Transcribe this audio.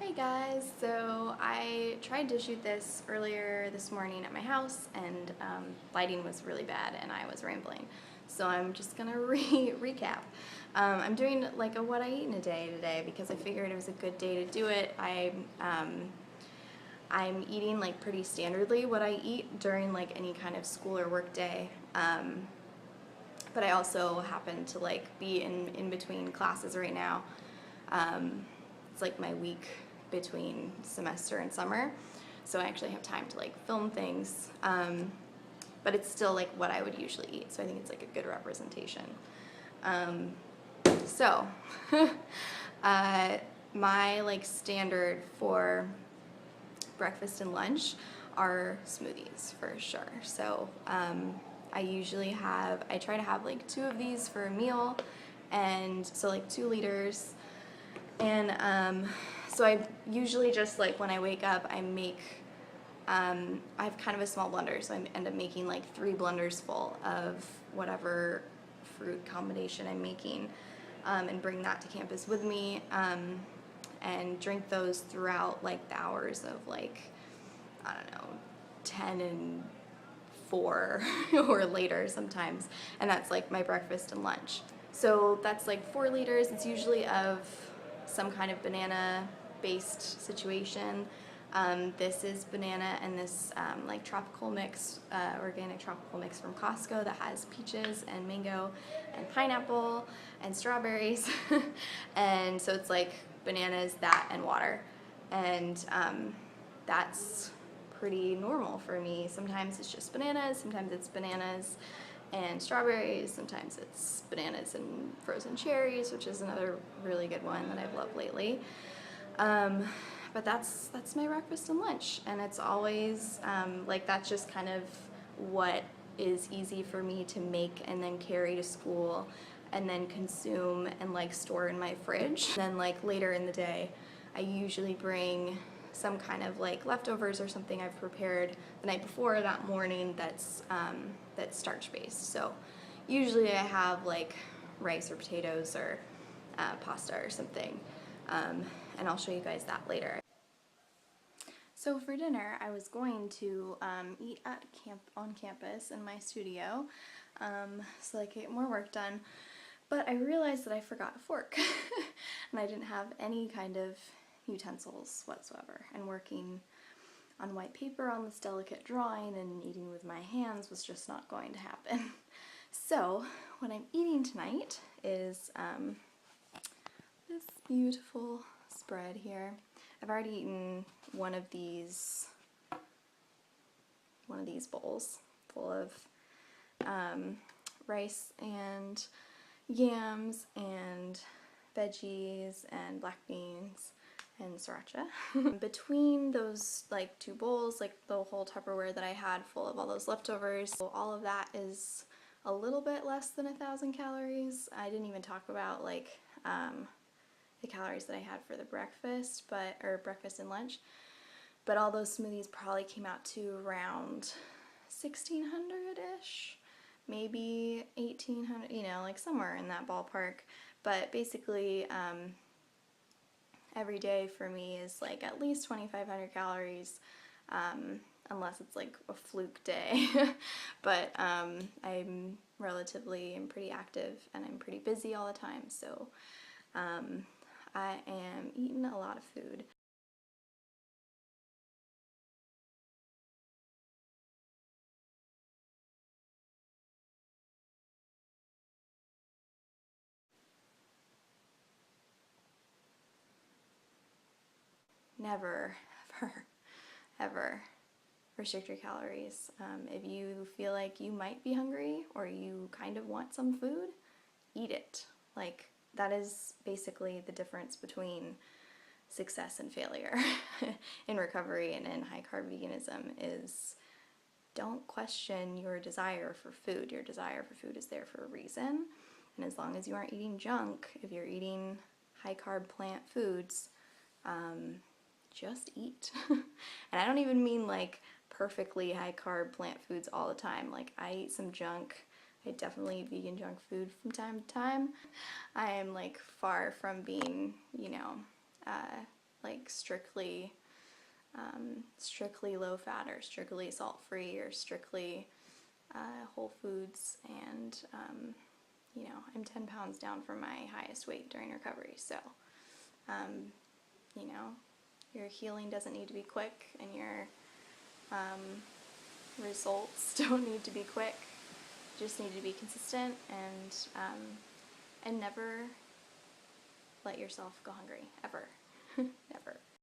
Hey guys, so I tried to shoot this earlier this morning at my house and lighting was really bad and I was rambling. So I'm just gonna recap. I'm doing like a what I eat in a day today because I figured it was a good day to do it. I'm eating like pretty standardly what I eat during like any kind of school or work day. But I also happen to like be in between classes right now. It's like my week between semester and summer, so I actually have time to like film things, but it's still like what I would usually eat, so I think it's like a good representation. So my like standard for breakfast and lunch are smoothies for sure. So I try to have like 2 of these for a meal, and so like 2 liters. And so I usually just like when I wake up, I have kind of a small blender, so I end up making like 3 blenders full of whatever fruit combination I'm making, and bring that to campus with me, and drink those throughout like the hours of like, I don't know, 10 and 4 or later sometimes, and that's like my breakfast and lunch. So that's like 4 liters. It's usually of some kind of banana based situation. This is banana and this like tropical mix, organic tropical mix from Costco that has peaches and mango and pineapple and strawberries. And so it's like bananas, that, and water. And that's pretty normal for me. Sometimes it's just bananas, sometimes it's bananas and strawberries, sometimes it's bananas and frozen cherries, which is another really good one that I've loved lately. But that's my breakfast and lunch, and it's always like that's just kind of what is easy for me to make and then carry to school and then consume and like store in my fridge. Then like later in the day, I usually bring some kind of like leftovers or something I've prepared the night before or that morning that's starch based. So usually I have like rice or potatoes or pasta or something, and I'll show you guys that later. So for dinner, I was going to eat on campus in my studio, so I could get more work done. But I realized that I forgot a fork, and I didn't have any kind of utensils whatsoever. And working on white paper on this delicate drawing and eating with my hands was just not going to happen. So what I'm eating tonight is this beautiful spread here. I've already eaten one of these bowls full of rice and yams and veggies and black beans and sriracha. Between those like 2 bowls, like the whole Tupperware that I had full of all those leftovers, so all of that is a little bit less than 1,000 calories. I didn't even talk about like the calories that I had for the breakfast, or breakfast and lunch, but all those smoothies probably came out to around 1,600-ish, maybe 1,800, you know, like somewhere in that ballpark. But basically, every day for me is like at least 2,500 calories, unless it's like a fluke day. But I'm pretty active and I'm pretty busy all the time, so I am eating a lot of food. Never, ever, ever restrict your calories. If you feel like you might be hungry or you kind of want some food, eat it. Like, that is basically the difference between success and failure in recovery and in high carb veganism is don't question your desire for food. Your desire for food is there for a reason, and as long as you aren't eating junk, if you're eating high carb plant foods, just eat. And I don't even mean like perfectly high carb plant foods all the time. Like, I eat some junk. I definitely eat vegan junk food from time to time. I am like far from being, you know, like strictly low fat or strictly salt free or strictly whole foods, and you know, I'm 10 pounds down from my highest weight during recovery, so you know, your healing doesn't need to be quick, and your results don't need to be quick. You just need to be consistent and never let yourself go hungry, ever. Never.